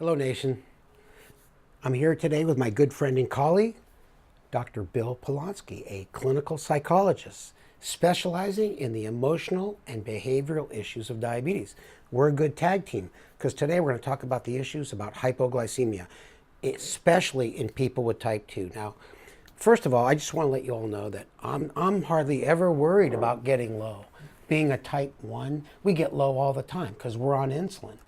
Hello, Nation. I'm here today with my good friend and colleague, Dr. Bill Polonsky, a clinical psychologist specializing in the emotional and behavioral issues of diabetes. We're a good tag team because today we're going to talk about the issues about hypoglycemia, especially in people with type 2. Now, first of all, I just want to let you all know that I'm hardly ever worried about getting low. Being a type 1, we get low all the time because we're on insulin.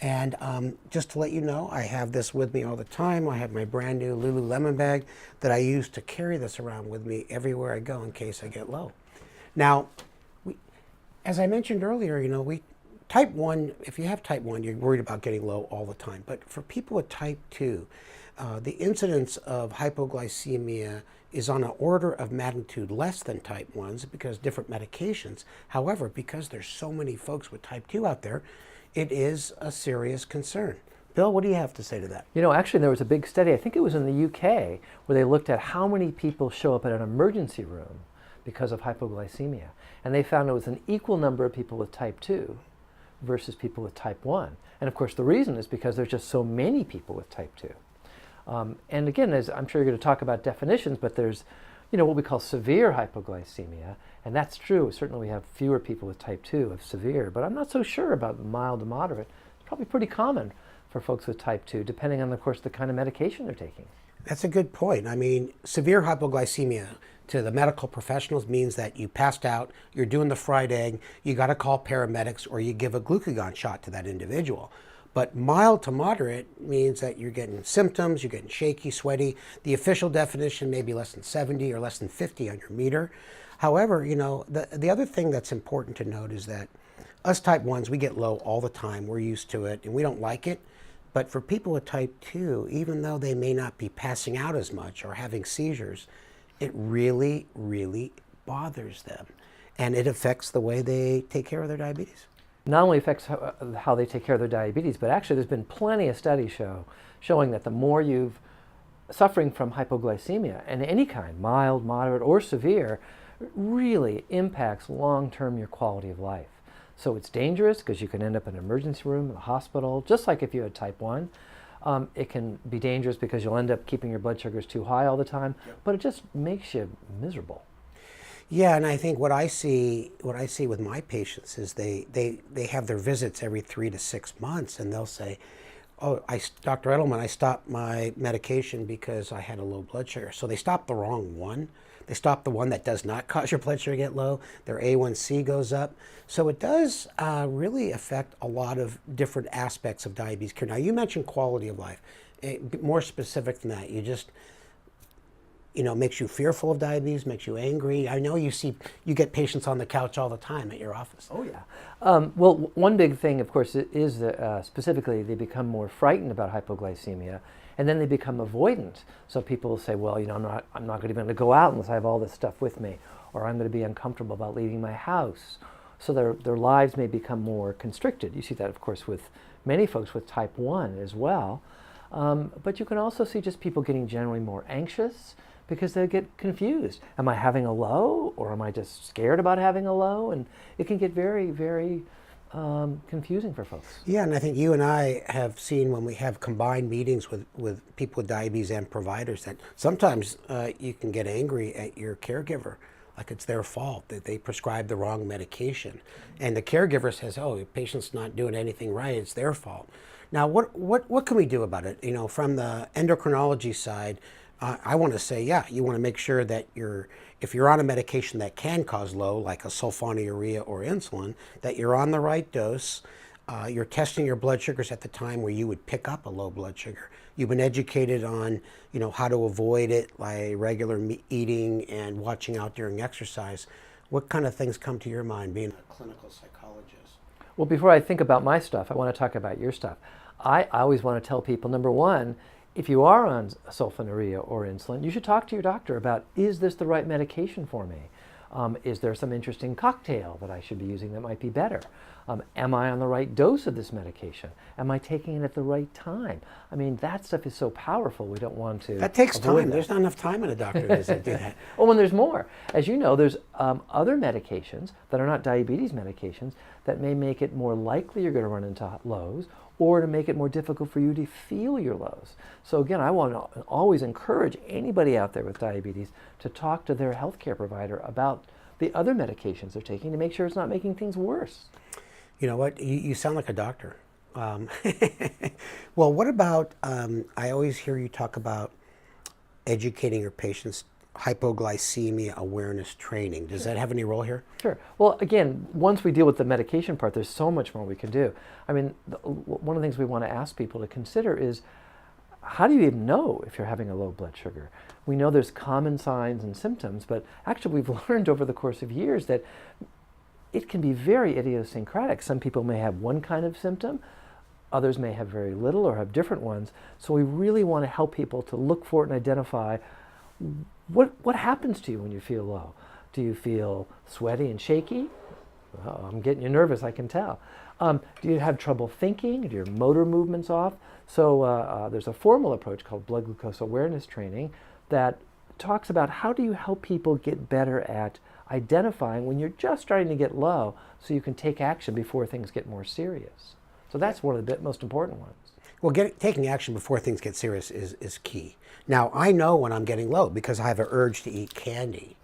And just to let you know, I have this with me all the time. I have my brand new Lululemon bag that I use to carry this around with me everywhere I go in case I get low. Now, as I mentioned earlier, type 1, if you have type 1, you're worried about getting low all the time. But for people with type 2, the incidence of hypoglycemia is on an order of magnitude less than type 1s because different medications. However, because there's so many folks with type 2 out there, it is a serious concern. Bill, what do you have to say to that? Actually, there was a big study, I think it was in the UK, where they looked at how many people show up at an emergency room because of hypoglycemia. And they found it was an equal number of people with type 2 versus people with type 1. And of course, the reason is because there's just so many people with type 2. And again, as I'm sure you're going to talk about definitions, but there's what we call severe hypoglycemia, and that's true. Certainly we have fewer people with type 2 of severe, but I'm not so sure about mild to moderate. It's probably pretty common for folks with type 2, depending on, of course, the kind of medication they're taking. That's a good point. I mean, severe hypoglycemia to the medical professionals means that you passed out, you're doing the fried egg, you got to call paramedics, or you give a glucagon shot to that individual. But mild to moderate means that you're getting symptoms, you're getting shaky, sweaty. The official definition may be less than 70 or less than 50 on your meter. However, the other thing that's important to note is that us type 1s, we get low all the time. We're used to it, and we don't like it. But for people with type 2, even though they may not be passing out as much or having seizures, it really, really bothers them. And it affects the way they take care of their diabetes. Not only affects how they take care of their diabetes, but actually there's been plenty of studies showing that the more you've suffering from hypoglycemia, and any kind, mild, moderate, or severe, really impacts long-term your quality of life. So it's dangerous because you can end up in an emergency room, in a hospital, just like if you had type 1. It can be dangerous because you'll end up keeping your blood sugars too high all the time, but it just makes you miserable. Yeah, and I think what I see with my patients is they have their visits every 3 to 6 months, and they'll say, "Oh, Dr. Edelman, I stopped my medication because I had a low blood sugar." So they stop the wrong one. They stop the one that does not cause your blood sugar to get low. Their A1C goes up. So it does really affect a lot of different aspects of diabetes care. Now, you mentioned quality of life. More specific than that, makes you fearful of diabetes, makes you angry. I know you get patients on the couch all the time at your office. Oh, yeah. Well, one big thing, of course, is that specifically they become more frightened about hypoglycemia, and then they become avoidant. So people will say, well, I'm not going to be able to go out unless I have all this stuff with me, or I'm going to be uncomfortable about leaving my house. So their lives may become more constricted. You see that, of course, with many folks with type 1 as well. But you can also see just people getting generally more anxious, because they get confused. Am I having a low, or am I just scared about having a low? And it can get very, very confusing for folks. Yeah, and I think you and I have seen when we have combined meetings with people with diabetes and providers that sometimes you can get angry at your caregiver, like it's their fault that they prescribed the wrong medication. And the caregiver says, oh, your patient's not doing anything right, it's their fault. Now, what can we do about it? From the endocrinology side, I want to say, yeah, you want to make sure that if you're on a medication that can cause low, like a sulfonylurea or insulin, that you're on the right dose. You're testing your blood sugars at the time where you would pick up a low blood sugar. You've been educated on, how to avoid it by regular eating and watching out during exercise. What kind of things come to your mind being a clinical psychologist? Well, before I think about my stuff, I want to talk about your stuff. I always want to tell people, number one, if you are on sulfonylurea or insulin, you should talk to your doctor about, is this the right medication for me? Is there some interesting cocktail that I should be using that might be better? Am I on the right dose of this medication? Am I taking it at the right time? I mean, that stuff is so powerful, we don't want to. That takes time. That. There's not enough time in a doctor visit to do that. Well, and there's more. As you know, there's other medications that are not diabetes medications that may make it more likely you're going to run into lows, or to make it more difficult for you to feel your lows. So again, I want to always encourage anybody out there with diabetes to talk to their healthcare provider about the other medications they're taking to make sure it's not making things worse. You know what? You sound like a doctor. Well, what about, I always hear you talk about educating your patients, hypoglycemia awareness training. Does that have any role here? Sure. Well, again, once we deal with the medication part, there's so much more we can do. I mean, one of the things we want to ask people to consider is, how do you even know if you're having a low blood sugar? We know there's common signs and symptoms, but actually we've learned over the course of years that it can be very idiosyncratic. Some people may have one kind of symptom, others may have very little or have different ones. So we really want to help people to look for it and identify what happens to you when you feel low. Do you feel sweaty and shaky? Well, I'm getting you nervous, I can tell. Do you have trouble thinking? Do your motor movements off? So there's a formal approach called blood glucose awareness training that talks about how do you help people get better at identifying when you're just starting to get low so you can take action before things get more serious. So that's one of the most important ones. Well, taking action before things get serious is key. Now, I know when I'm getting low because I have an urge to eat candy.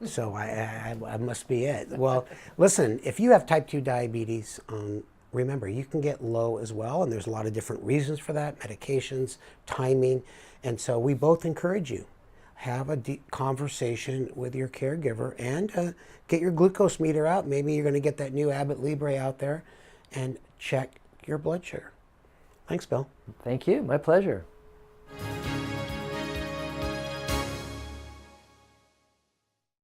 So I must be it. Well, listen, if you have type 2 diabetes, remember, you can get low as well, and there's a lot of different reasons for that, medications, timing, and so we both encourage you. Have a deep conversation with your caregiver and get your glucose meter out. Maybe you're going to get that new Abbott Libre out there and check your blood sugar. Thanks, Bill. Thank you. My pleasure.